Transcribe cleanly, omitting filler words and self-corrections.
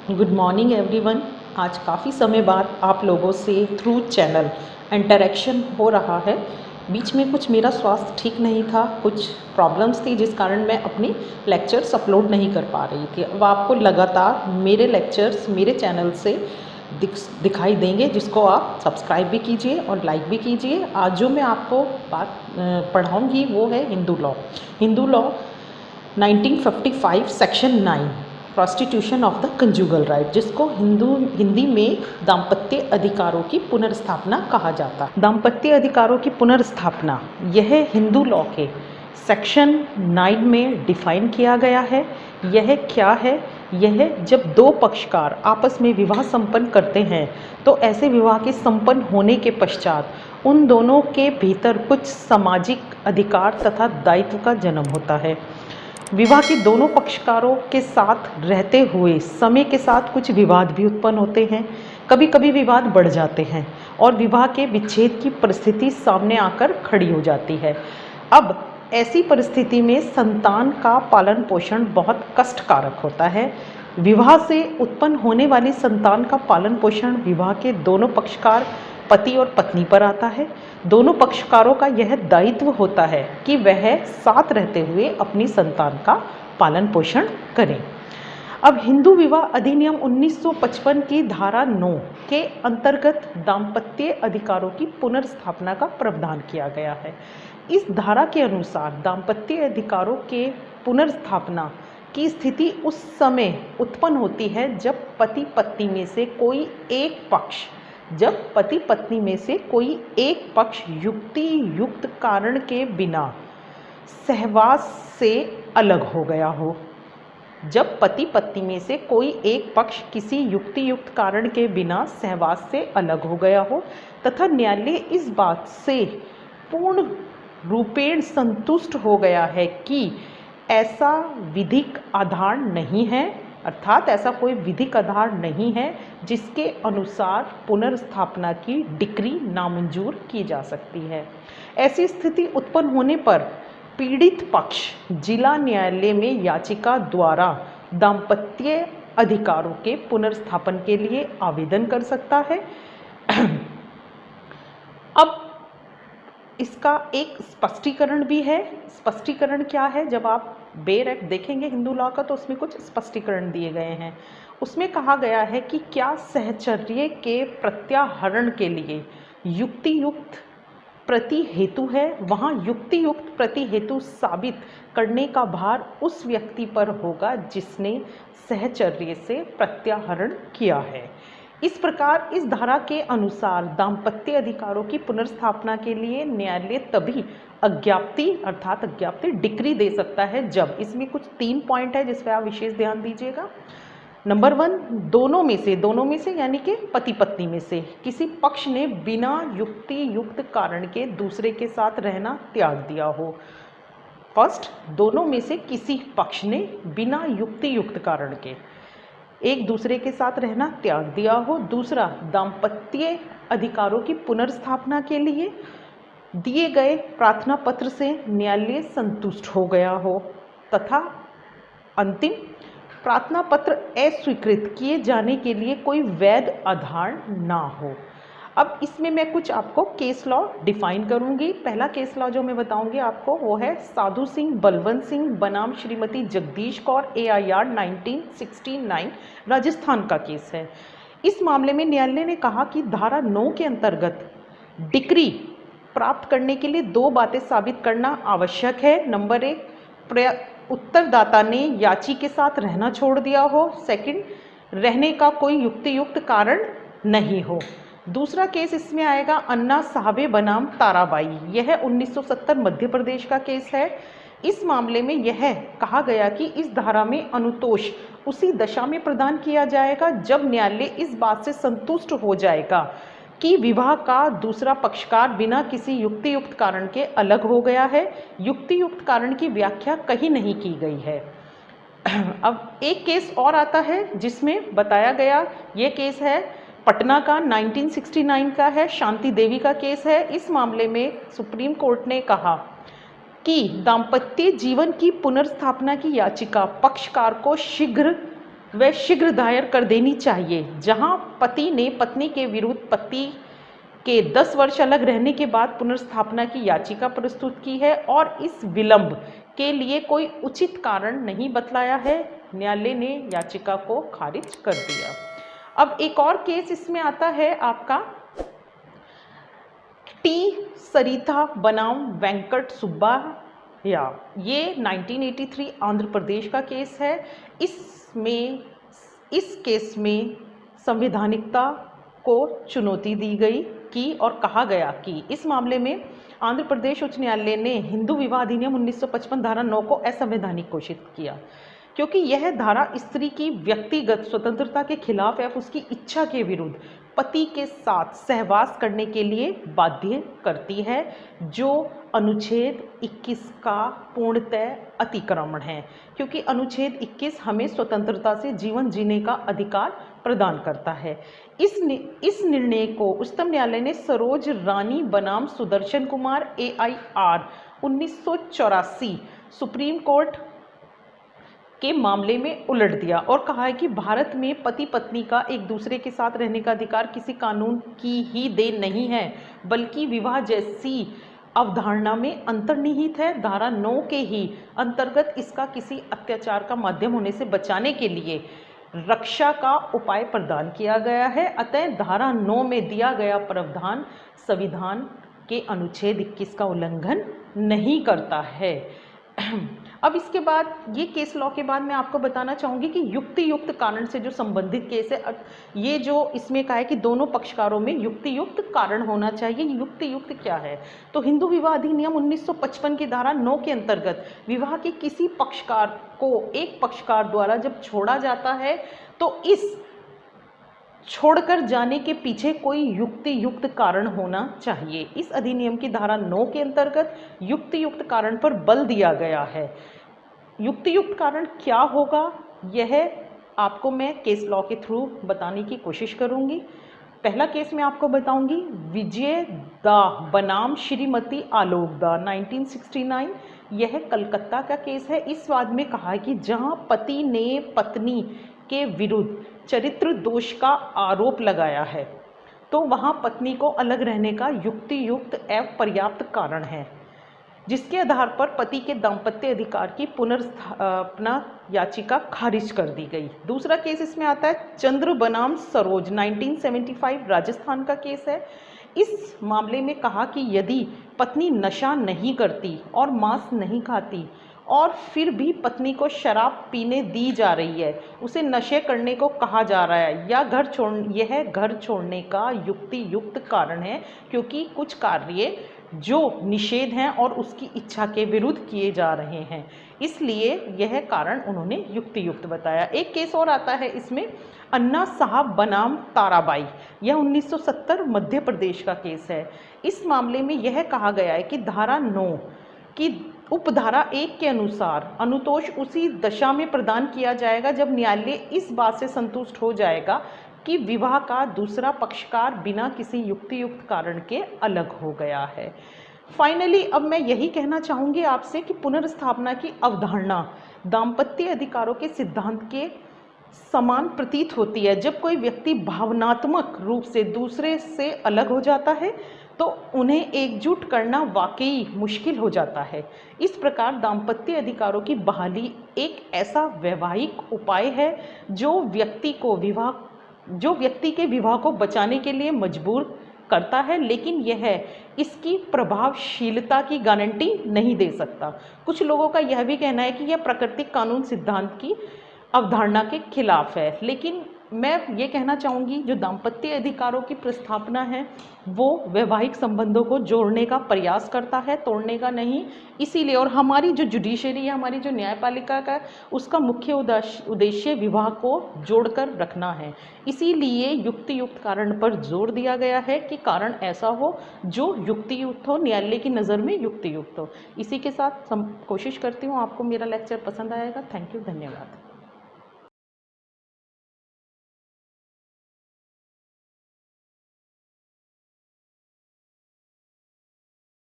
Good morning everyone. आज काफ़ी समय बाद आप लोगों से थ्रू चैनल इंटरेक्शन हो रहा है। बीच में कुछ मेरा स्वास्थ्य ठीक नहीं था, कुछ प्रॉब्लम्स थी जिस कारण मैं अपने लेक्चर्स अपलोड नहीं कर पा रही थी। अब आपको लगातार मेरे लेक्चर्स मेरे चैनल से दिखाई देंगे, जिसको आप सब्सक्राइब भी कीजिए और लाइक भी कीजिए। आज जो मैं आपको बात पढ़ाऊँगी वो है Hindu law. Hindu law 1955 section 9 prostitution of the conjugal right, जिसको हिंदी में दाम्पत्य अधिकारों की पुनर्स्थापना कहा जाता है। दाम्पत्य अधिकारों की पुनर्स्थापना यह हिंदू लॉ के सेक्शन 9 में डिफाइन किया गया है। यह क्या है? यह जब दो पक्षकार आपस में विवाह संपन्न करते हैं तो ऐसे विवाह के संपन्न होने के पश्चात उन दोनों के भीतर कुछ सामाजिक अधिकार तथा दायित्व का जन्म होता है। विवाह के दोनों पक्षकारों के साथ रहते हुए समय के साथ कुछ विवाद भी उत्पन्न होते हैं। कभी कभी विवाद बढ़ जाते हैं और विवाह के विच्छेद की परिस्थिति सामने आकर खड़ी हो जाती है। अब ऐसी परिस्थिति में संतान का पालन पोषण बहुत कष्टकारक होता है। विवाह से उत्पन्न होने वाली संतान का पालन पोषण विवाह के दोनों पक्षकार पति और पत्नी पर आता है। दोनों पक्षकारों का यह दायित्व होता है कि वह साथ रहते हुए अपनी संतान का पालन पोषण करें। अब हिंदू विवाह अधिनियम 1955 की धारा 9 के अंतर्गत दाम्पत्य अधिकारों की पुनर्स्थापना का प्रावधान किया गया है। इस धारा के अनुसार दाम्पत्य अधिकारों के पुनर्स्थापना की स्थिति उस समय उत्पन्न होती है जब पति पत्नी में से कोई एक पक्ष युक्ति युक्त कारण के बिना सहवास से अलग हो गया हो। जब पति पत्नी में से कोई एक पक्ष किसी युक्ति युक्त कारण के बिना सहवास से अलग हो गया हो तथा न्यायालय इस बात से पूर्ण रूपेण संतुष्ट हो गया है कि ऐसा विधिक आधार नहीं है, अर्थात ऐसा कोई विधिक आधार नहीं है जिसके अनुसार पुनर्स्थापना की डिक्री नामंजूर की जा सकती है। ऐसी स्थिति उत्पन्न होने पर पीड़ित पक्ष जिला न्यायालय में याचिका द्वारा दाम्पत्य अधिकारों के पुनर्स्थापन के लिए आवेदन कर सकता है। अब इसका एक स्पष्टीकरण भी है। स्पष्टीकरण क्या है? जब आप बेर एक्ट देखेंगे हिंदू लॉ का तो उसमें कुछ स्पष्टीकरण दिए गए हैं। उसमें कहा गया है कि क्या सहचर्य के प्रत्याहरण के लिए युक्ति युक्त प्रति हेतु है, वहाँ युक्ति युक्त प्रति हेतु साबित करने का भार उस व्यक्ति पर होगा जिसने सहचर्य से प्रत्याहरण किया है। इस प्रकार इस धारा के अनुसार दाम्पत्य अधिकारों की पुनर्स्थापना के लिए न्यायालय तभी अज्ञाप्ति अर्थात अज्ञाप्ति डिक्री दे सकता है जब, इसमें कुछ 3 पॉइंट है जिस पर आप विशेष ध्यान दीजिएगा। नंबर 1, दोनों में से यानी कि पति पत्नी में से किसी पक्ष ने बिना युक्ति युक्त कारण के दूसरे के साथ रहना त्याग दिया हो। फर्स्ट, दोनों में से किसी पक्ष ने बिना युक्ति युक्त कारण के एक दूसरे के साथ रहना त्याग दिया हो। दूसरा, दाम्पत्य अधिकारों की पुनर्स्थापना के लिए दिए गए प्रार्थना पत्र से न्यायालय संतुष्ट हो गया हो। तथा अंतिम, प्रार्थना पत्र अस्वीकृत किए जाने के लिए कोई वैध आधार ना हो। अब इसमें मैं कुछ आपको केस लॉ डिफाइन करूंगी। पहला केस लॉ जो मैं बताऊंगी आपको वो है साधु सिंह बलवंत सिंह बनाम श्रीमती जगदीश कौर AIR 1969 राजस्थान का केस है। इस मामले में न्यायालय ने कहा कि धारा 9 के अंतर्गत डिक्री प्राप्त करने के लिए 2 बातें साबित करना आवश्यक है। नंबर 1, उत्तरदाता ने याची के साथ रहना छोड़ दिया हो। सेकंड, रहने का कोई युक्ति युक्त कारण नहीं हो। दूसरा केस इसमें आएगा अन्ना साहबे बनाम ताराबाई। यह 1970 मध्य प्रदेश का केस है। इस मामले में यह कहा गया कि इस धारा में अनुतोष उसी दशा में प्रदान किया जाएगा जब न्यायालय इस बात से संतुष्ट हो जाएगा कि विवाह का दूसरा पक्षकार बिना किसी युक्ति युक्त कारण के अलग हो गया है। युक्ति युक्त कारण की व्याख्या कहीं नहीं की गई है। अब एक केस और आता है जिसमें बताया गया, ये केस है पटना का 1969 का है, शांति देवी का केस है। इस मामले में सुप्रीम कोर्ट ने कहा कि दाम्पत्य जीवन की पुनर्स्थापना की याचिका पक्षकार को शीघ्र वह शीघ्र दायर कर देनी चाहिए। जहां पति ने पत्नी के विरुद्ध पति के 10 वर्ष अलग रहने के बाद पुनर्स्थापना की याचिका प्रस्तुत की है और इस विलंब के लिए कोई उचित कारण नहीं बतलाया है, न्यायालय ने याचिका को खारिज कर दिया। अब एक और केस इसमें आता है आपका टी सरिता बनाम वेंकट सुब्बाया। ये 1983 आंध्र प्रदेश का केस है। इस केस में संवैधानिकता को चुनौती दी गई की और कहा गया कि इस मामले में आंध्र प्रदेश उच्च न्यायालय ने हिंदू विवाह अधिनियम 1955 धारा 9 को असंवैधानिक घोषित किया, क्योंकि यह धारा स्त्री की व्यक्तिगत स्वतंत्रता के खिलाफ है, उसकी इच्छा के विरुद्ध पति के साथ सहवास करने के लिए बाध्य करती है, जो अनुच्छेद 21 का पूर्णतः अतिक्रमण है, क्योंकि अनुच्छेद 21 हमें स्वतंत्रता से जीवन जीने का अधिकार प्रदान करता है। इस निर्णय को उच्चतम न्यायालय ने सरोज रानी बनाम Sudarshan Kumar AIR 1984 supreme court के मामले में उलट दिया और कहा है कि भारत में पति पत्नी का एक दूसरे के साथ रहने का अधिकार किसी कानून की ही देन नहीं है, बल्कि विवाह जैसी अवधारणा में अंतर्निहित है। धारा 9 के ही अंतर्गत इसका किसी अत्याचार का माध्यम होने से बचाने के लिए रक्षा का उपाय प्रदान किया गया है। अतः धारा 9 में दिया गया प्रावधान संविधान के अनुच्छेद 21 का उल्लंघन नहीं करता है। अब इसके बाद ये केस लॉ के बाद मैं आपको बताना चाहूँगी कि युक्तियुक्त कारण से जो संबंधित केस है, ये जो इसमें कहा है कि दोनों पक्षकारों में युक्तियुक्त कारण होना चाहिए। युक्तियुक्त क्या है? तो हिंदू विवाह अधिनियम 1955 की धारा 9 के अंतर्गत विवाह के किसी पक्षकार को एक पक्षकार द्वारा जब छोड़ा जाता है तो इस छोड़कर जाने के पीछे कोई युक्तियुक्त कारण होना चाहिए। इस अधिनियम की धारा 9 के अंतर्गत युक्तियुक्त कारण पर बल दिया गया है। युक्तियुक्त कारण क्या होगा, यह आपको मैं केस लॉ के थ्रू बताने की कोशिश करूंगी। पहला केस मैं आपको बताऊंगी विजय दा बनाम श्रीमती आलोक दा 1969। यह कलकत्ता का केस है। इस वाद में कहा है कि जहां पति ने पत्नी के विरुद्ध चरित्र दोष का आरोप लगाया है तो वहां पत्नी को अलग रहने का युक्तियुक्त एवं पर्याप्त कारण है, जिसके आधार पर पति के दाम्पत्य अधिकार की पुनर्स्थापना याचिका खारिज कर दी गई। दूसरा केस इसमें आता है चंद्र बनाम सरोज 1975 राजस्थान का केस है। इस मामले में कहा कि यदि पत्नी नशा नहीं करती और मांस नहीं खाती और फिर भी पत्नी को शराब पीने दी जा रही है, उसे नशे करने को कहा जा रहा है या यह घर छोड़ने का युक्तियुक्त कारण है, क्योंकि कुछ कार्य जो निषेध हैं और उसकी इच्छा के विरुद्ध किए जा रहे हैं, इसलिए यह कारण उन्होंने युक्तियुक्त बताया। एक केस और आता है इसमें अन्ना साहब बनाम ताराबाई। यह 1970 मध्य प्रदेश का केस है। इस मामले में यह कहा गया है कि धारा 9 की उपधारा 1 के अनुसार अनुतोष उसी दशा में प्रदान किया जाएगा जब न्यायालय इस बात से संतुष्ट हो जाएगा कि विवाह का दूसरा पक्षकार बिना किसी युक्तियुक्त कारण के अलग हो गया है। फाइनली अब मैं यही कहना चाहूँगी आपसे कि पुनर्स्थापना की अवधारणा दाम्पत्य अधिकारों के सिद्धांत के समान प्रतीत होती है। जब कोई व्यक्ति भावनात्मक रूप से दूसरे से अलग हो जाता है तो उन्हें एकजुट करना वाकई मुश्किल हो जाता है। इस प्रकार दाम्पत्य अधिकारों की बहाली एक ऐसा वैवाहिक उपाय है जो व्यक्ति के विवाह को बचाने के लिए मजबूर करता है, लेकिन यह इसकी प्रभावशीलता की गारंटी नहीं दे सकता। कुछ लोगों का यह भी कहना है कि यह प्राकृतिक कानून सिद्धांत की अवधारणा के खिलाफ है, लेकिन मैं ये कहना चाहूँगी जो दाम्पत्य अधिकारों की प्रस्थापना है वो वैवाहिक संबंधों को जोड़ने का प्रयास करता है, तोड़ने का नहीं। इसीलिए और हमारी जो जुडिशरी है, हमारी जो न्यायपालिका का, उसका मुख्य उद्देश्य विवाह को जोड़कर रखना है। इसीलिए युक्तियुक्त कारण पर जोर दिया गया है कि कारण ऐसा हो जो युक्तियुक्त हो, न्यायालय की नज़र में युक्तियुक्त हो। इसी के साथ कोशिश करती हूँ आपको मेरा लेक्चर पसंद आएगा। थैंक यू, धन्यवाद।